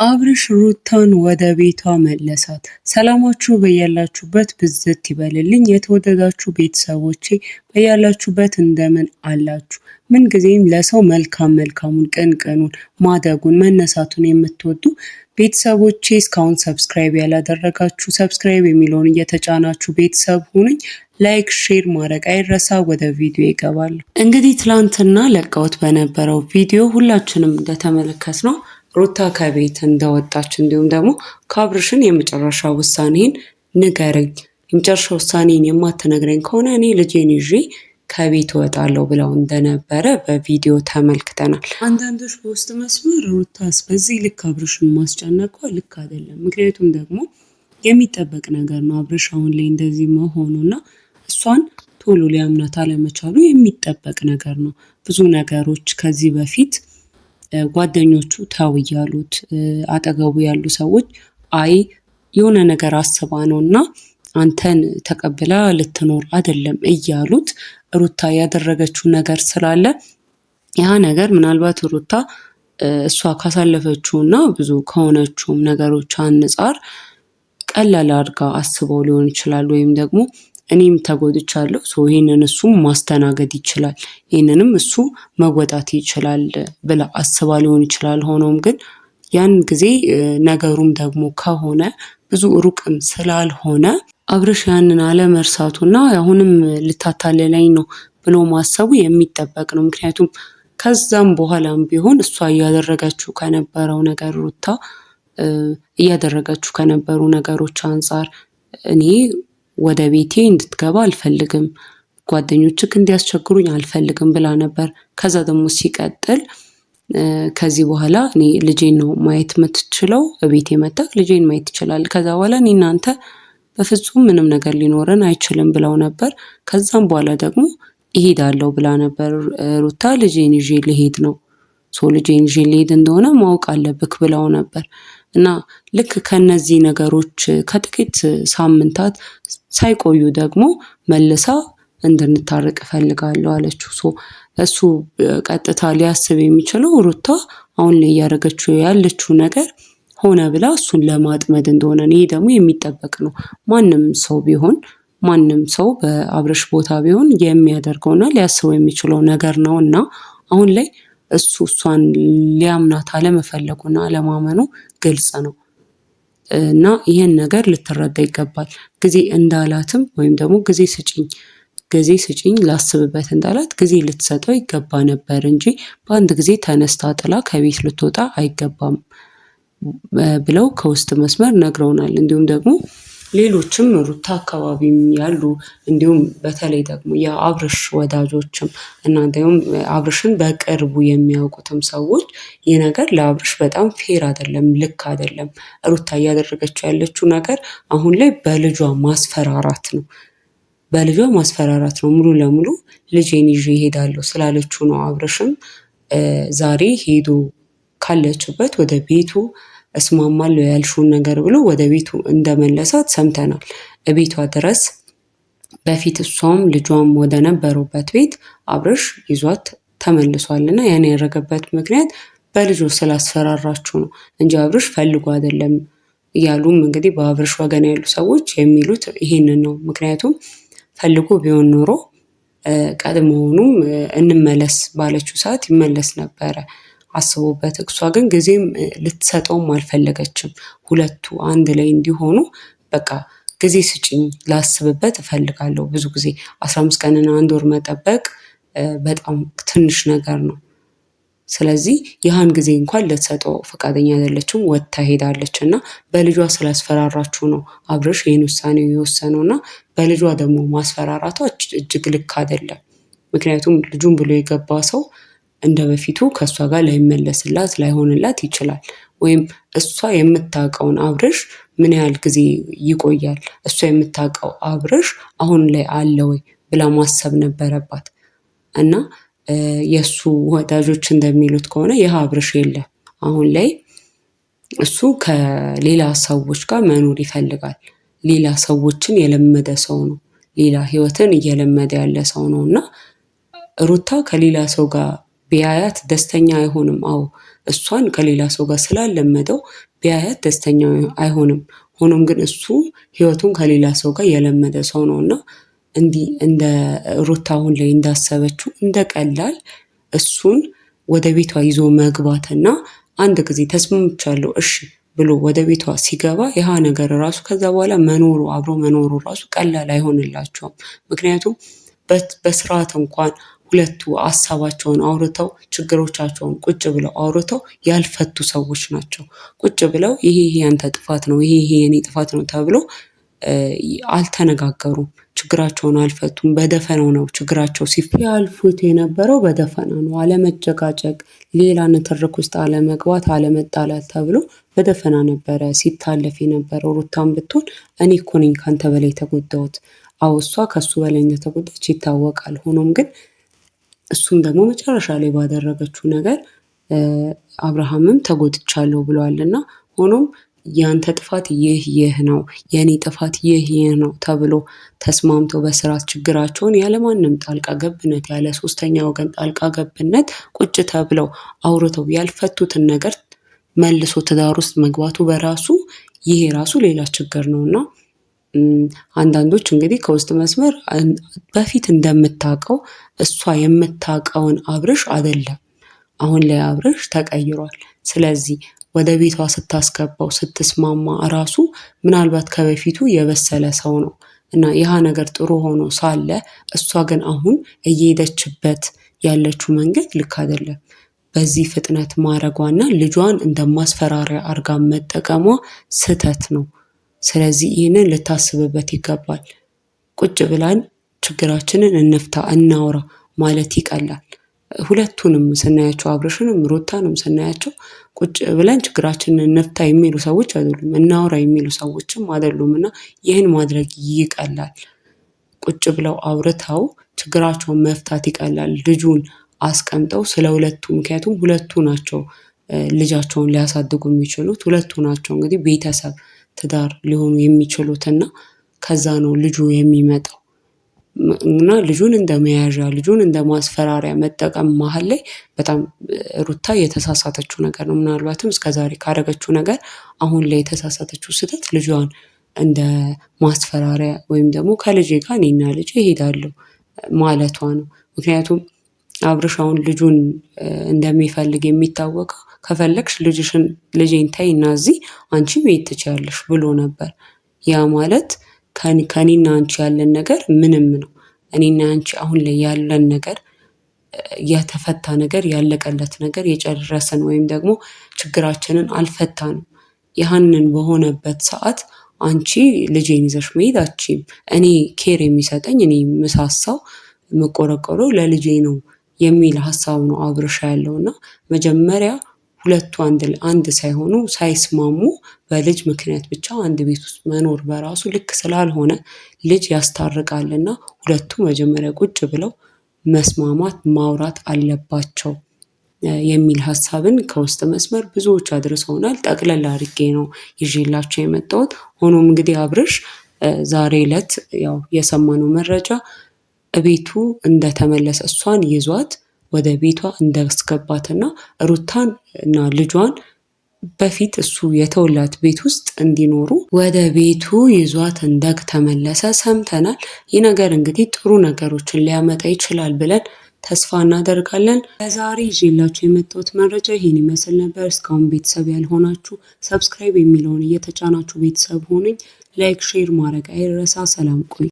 አብርሽ ሩታን ወደ ቤቷ መለሳት። ሰላማችሁ በያላችሁበት ብዝት ይበልልኝ። የተወደዳችሁ ቤተሰቦቼ በያላችሁበት እንደምን አላችሁ? ምንጊዜም ለሰው መልካሙን ቀኑን ማደጉን መነሳቱን የምትወዱ ቤተሰቦቼ እስካሁን ሰብስክራይብ ያላደረጋችሁ ሰብስክራይብ የሚለውን እየተጫናችሁ ቤተሰብ ሁኑኝ። ላይክ ሼር ማድረግ አይረሳ። ወደ ቪዲዮ ይገባሉ። እንግዲህ ትላንትና ለቀውት በነበረው ቪዲዮ ሁላችንም እንደተመለከትነው ሩታ ከቤት እንደወጣች እንዲሁም ደግሞ ከአብርሽን የመጨረሻ ውሳኔን ንገረኝ፣ የመጨረሻ ውሳኔን የማትነግረኝ ከሆነ እኔ ልጄን ይዤ ከቤት እወጣለሁ ብለው እንደነበረ በቪዲዮ ተመልክተናል። አንዳንዶች በውስጥ መስመር ሩታስ በዚህ ልክ አብርሽን ማስጨነቋ ልክ አይደለም፣ ምክንያቱም ደግሞ የሚጠበቅ ነገር ነው አብርሽ አሁን ላይ እንደዚህ መሆኑና እሷን ቶሎ ሊያምናት አለመቻሉ የሚጠበቅ ነገር ነው። ብዙ ነገሮች ከዚህ በፊት ጓደኞቹ ተው እያሉት አጠገቡ ያሉ ሰዎች አይ የሆነ ነገር አስባ ነውና አንተን ተቀብላ ልትኖር አይደለም እያሉት ሩታ ያደረገችው ነገር ስላለ ያ ነገር ምናልባት ሩታ እሷ ካሳለፈችውና ብዙ ከሆነችውም ነገሮች አንፃር ቀላል አድርጋ አስበው ሊሆን ይችላል። ወይም ደግሞ እኔም ተጎድቻለሁ ይሄንን እሱም ማስተናገድ ይችላል፣ ይሄንንም እሱ መወጣት ይችላል ብላ አስባ ሊሆን ይችላል። ሆኖም ግን ያን ጊዜ ነገሩም ደግሞ ከሆነ ብዙ ሩቅም ስላልሆነ አብርሽ ያንን አለመርሳቱና አሁንም ልታታለለኝ ነው ብሎ ማሰቡ የሚጠበቅ ነው። ምክንያቱም ከዛም በኋላም ቢሆን እሷ እያደረገችው ከነበረው ነገር ሩታ እያደረገችው ከነበሩ ነገሮች አንፃር እኔ ወደ ቤቴ እንድትገባ አልፈልግም፣ ጓደኞችክ እንዲያስቸግሩኝ አልፈልግም ብላ ነበር። ከዛ ደግሞ ሲቀጥል ከዚህ በኋላ እኔ ልጄን ነው ማየት የምትችለው፣ ቤቴ መጣክ ልጄን ማየት ትችላል፣ ከዛ በኋላ እኔ እናንተ በፍጹም ምንም ነገር ሊኖረን አይችልም ብለው ነበር። ከዛም በኋላ ደግሞ እሄዳለሁ ብላ ነበር ሩታ። ልጄን ይዤ ልሄድ ነው፣ ልጄን ይዤ ልሄድ እንደሆነ ማወቅ አለብክ ብለው ነበር። እና ልክ ከነዚህ ነገሮች ከጥቂት ሳምንታት ሳይቆዩ ደግሞ መልሳ እንድንታረቅ እፈልጋለሁ አለችው። እሱ ቀጥታ ሊያስብ የሚችለው ሩታ አሁን ላይ እያደረገችው ያለችው ነገር ሆነ ብላ እሱን ለማጥመድ እንደሆነ፣ ይሄ ደግሞ የሚጠበቅ ነው። ማንም ሰው በአብርሽ ቦታ ቢሆን የሚያደርገውና ሊያስበው የሚችለው ነገር ነው። እና አሁን ላይ እሷን ሊያምናት አለመፈለጉና አለማመኑ ግልጽ ነው። እና ይህን ነገር ልትረዳ ይገባል። ጊዜ እንዳላትም ወይም ደግሞ ጊዜ ስጪኝ ላስብበት እንዳላት ጊዜ ልትሰጠው ይገባ ነበር እንጂ በአንድ ጊዜ ተነስታ ጥላ ከቤት ልትወጣ አይገባም ብለው ከውስጥ መስመር ነግረውናል። እንዲሁም ደግሞ ሌሎችም ሩታ አካባቢም ያሉ እንዲሁም በተለይ ደግሞ የአብርሽ ወዳጆችም እናንተም አብርሽን በቅርቡ የሚያውቁትም ሰዎች ይህ ነገር ለአብርሽ በጣም ፌር አይደለም፣ ልክ አይደለም። ሩታ እያደረገችው ያለችው ነገር አሁን ላይ በልጇ ማስፈራራት ነው። ሙሉ ለሙሉ ልጄን ይዤ እሄዳለሁ ስላለችው ነው። አብርሽም ዛሬ ሄዶ ካለችበት ወደ ቤቱ እስማማለሁ ያልሽውን ነገር ብሎ ወደ ቤቱ እንደመለሳት ሰምተናል። ቤቷ ድረስ በፊት እሷም ልጇም ወደ ነበሩበት ቤት አብርሽ ይዟት ተመልሷልና ያን ያደረገበት ምክንያት በልጁ ስላስፈራራችሁ ነው እንጂ አብርሽ ፈልጎ አይደለም እያሉም እንግዲህ በአብርሽ ወገን ያሉ ሰዎች የሚሉት ይሄንን ነው። ምክንያቱም ፈልጎ ቢሆን ኖሮ ቀድሞውኑም እንመለስ ባለችው ሰዓት ይመለስ ነበረ አስቦበት። እሷ ግን ጊዜም ልትሰጠውም አልፈለገችም። ሁለቱ አንድ ላይ እንዲሆኑ በቃ ጊዜ ስጭኝ ላስብበት እፈልጋለሁ። ብዙ ጊዜ 15 ቀንና 1 ወር መጠበቅ በጣም ትንሽ ነገር ነው። ስለዚህ ያህን ጊዜ እንኳን ልትሰጠው ፈቃደኛ አይደለችም፣ ወጥታ ሄዳለች። እና በልጇ ስላስፈራራችሁ ነው አብርሽ ይህን ውሳኔ የወሰነውና በልጇ ደግሞ ማስፈራራቷ እጅግ ልክ አይደለም። ምክንያቱም ልጁን ብሎ የገባ ሰው እንደ በፊቱ ከእሷ ጋር ላይሆንላት ይችላል። ወይም እሷ የምታውቀውን አብርሽ ምን ያህል ጊዜ ይቆያል፣ እሷ የምታውቀው አብርሽ አሁን ላይ አለ ወይ ብላ ማሰብ ነበረባት። እና የእሱ ወዳጆች እንደሚሉት ከሆነ ይህ አብርሽ የለም አሁን ላይ፣ እሱ ከሌላ ሰዎች ጋር መኖር ይፈልጋል። ሌላ ሰዎችን የለመደ ሰው ነው፣ ሌላ ህይወትን እየለመደ ያለ ሰው ነው። እና ሩታ ከሌላ ሰው ጋር ቢያያት ደስተኛ አይሆንም። አዎ እሷን ከሌላ ሰው ጋር ስላለመደው ቢያያት ደስተኛ አይሆንም። ሆኖም ግን እሱ ህይወቱን ከሌላ ሰው ጋር የለመደ ሰው ነው እና እንዲህ እንደ ሩታ አሁን ላይ እንዳሰበችው እንደ ቀላል እሱን ወደ ቤቷ ይዞ መግባትና አንድ ጊዜ ተስማምቻለሁ እሺ ብሎ ወደ ቤቷ ሲገባ ያ ነገር ራሱ ከዛ በኋላ መኖሩ አብሮ መኖሩ ራሱ ቀላል አይሆንላቸውም። ምክንያቱም በስርዓት እንኳን ሁለቱ ሀሳባቸውን አውርተው ችግሮቻቸውን ቁጭ ብለው አውርተው ያልፈቱ ሰዎች ናቸው። ቁጭ ብለው ይሄ ያንተ ጥፋት ነው፣ ይሄ የኔ ጥፋት ነው ተብሎ አልተነጋገሩም። ችግራቸውን አልፈቱም። በደፈናው ነው ችግራቸው ያልፉት የነበረው በደፈና ነው። አለመጨቃጨቅ፣ ሌላ ንትርክ ውስጥ አለመግባት፣ አለመጣላት ተብሎ በደፈና ነበረ ሲታለፍ የነበረው። ሩታም ብትሆን እኔ እኮ ነኝ ካንተ በላይ ተጎዳሁት። አዎ እሷ ከሱ በላይ እንደተጎዳች ይታወቃል። ሆኖም ግን እሱም ደግሞ መጨረሻ ላይ ባደረገችው ነገር አብርሃምም ተጎድቻለሁ ብለዋልና ሆኖም ያንተ ጥፋት ይህ ነው፣ የኔ ጥፋት ይህ ነው ተብሎ ተስማምተው በስርዓት ችግራቸውን ያለማንም ጣልቃ ገብነት ያለ ሶስተኛ ወገን ጣልቃ ገብነት ቁጭ ተብለው አውርተው ያልፈቱትን ነገር መልሶ ትዳር ውስጥ መግባቱ በራሱ ይሄ ራሱ ሌላ ችግር ነውና አንዳንዶች እንግዲህ ከውስጥ መስመር በፊት እንደምታውቀው እሷ የምታውቀውን አብርሽ አይደለም። አሁን ላይ አብርሽ ተቀይሯል። ስለዚህ ወደ ቤቷ ስታስገባው ስትስማማ ራሱ ምናልባት ከበፊቱ የበሰለ ሰው ነው እና ያ ነገር ጥሩ ሆኖ ሳለ እሷ ግን አሁን እየሄደችበት ያለችው መንገድ ልክ አይደለም። በዚህ ፍጥነት ማረጓና ልጇን እንደማስፈራሪያ አርጋ መጠቀሟ ስህተት ነው። ስለዚህ ይህንን ልታስብበት ይገባል። ቁጭ ብላን ችግራችንን እንፍታ እናውራ ማለት ይቀላል። ሁለቱንም ስናያቸው አብርሽንም ሩታንም ስናያቸው ቁጭ ብለን ችግራችንን እንፍታ የሚሉ ሰዎች አይደሉም፣ እናውራ የሚሉ ሰዎችም አይደሉም እና ይህን ማድረግ ይቀላል። ቁጭ ብለው አውርተው ችግራቸውን መፍታት ይቀላል። ልጁን አስቀምጠው ስለ ሁለቱ ምክንያቱም ሁለቱ ናቸው ልጃቸውን ሊያሳድጉ የሚችሉት ሁለቱ ናቸው። እንግዲህ ቤተሰብ ትዳር ሊሆኑ የሚችሉትና ከዛ ነው ልጁ የሚመጣው እና ልጁን እንደ መያዣ ልጁን እንደ ማስፈራሪያ መጠቀም መሀል ላይ በጣም ሩታ የተሳሳተችው ነገር ነው። ምናልባትም እስከዛሬ ካደረገችው ነገር አሁን ላይ የተሳሳተችው ስህተት ልጇን እንደ ማስፈራሪያ ወይም ደግሞ ከልጄ ጋር እኔና ልጄ እሄዳለሁ ማለቷ ነው። ምክንያቱም አብርሽ አሁን ልጁን እንደሚፈልግ የሚታወቀው ከፈለግሽ ልጄን ተይና እዚህ አንቺ መሄድ ትችያለሽ ብሎ ነበር። ያ ማለት ከኔና አንቺ ያለን ነገር ምንም ነው። እኔና አንቺ አሁን ላይ ያለን ነገር የተፈታ ነገር ያለቀለት ነገር የጨረሰን ወይም ደግሞ ችግራችንን አልፈታንም። ያንን በሆነበት ሰዓት አንቺ ልጄን ይዘሽ መሄድ አትችይም። እኔ ኬር የሚሰጠኝ እኔ ምሳሳው የምቆረቆረው ለልጄ ነው የሚል ሀሳብ ነው አብርሽ ያለውና መጀመሪያ ሁለቱ አንድ ሳይሆኑ ሳይስማሙ በልጅ ምክንያት ብቻ አንድ ቤት ውስጥ መኖር በራሱ ልክ ስላልሆነ ልጅ ያስታርቃልና ሁለቱ መጀመሪያ ቁጭ ብለው መስማማት ማውራት አለባቸው የሚል ሀሳብን ከውስጥ መስመር ብዙዎች አድርሰውናል። ጠቅለል አድርጌ ነው ይዤላቸው የመጣሁት። ሆኖም እንግዲህ አብርሽ ዛሬ ዕለት ያው የሰማነው መረጃ ቤቱ እንደተመለሰ እሷን ይዟት ወደ ቤቷ እንዳስገባትና ሩታን እና ልጇን በፊት እሱ የተወላት ቤት ውስጥ እንዲኖሩ ወደ ቤቱ ይዟት እንደተመለሰ ሰምተናል። ይህ ነገር እንግዲህ ጥሩ ነገሮችን ሊያመጣ ይችላል ብለን ተስፋ እናደርጋለን። ለዛሬ ይዤላችሁ የመጣሁት መረጃ ይሄን ይመስል ነበር። እስካሁን ቤተሰብ ያልሆናችሁ ሰብስክራይብ የሚለውን እየተጫናችሁ ቤተሰብ ሆኑኝ። ላይክ ሼር ማድረግ አይረሳ። ሰላም ቆዩ።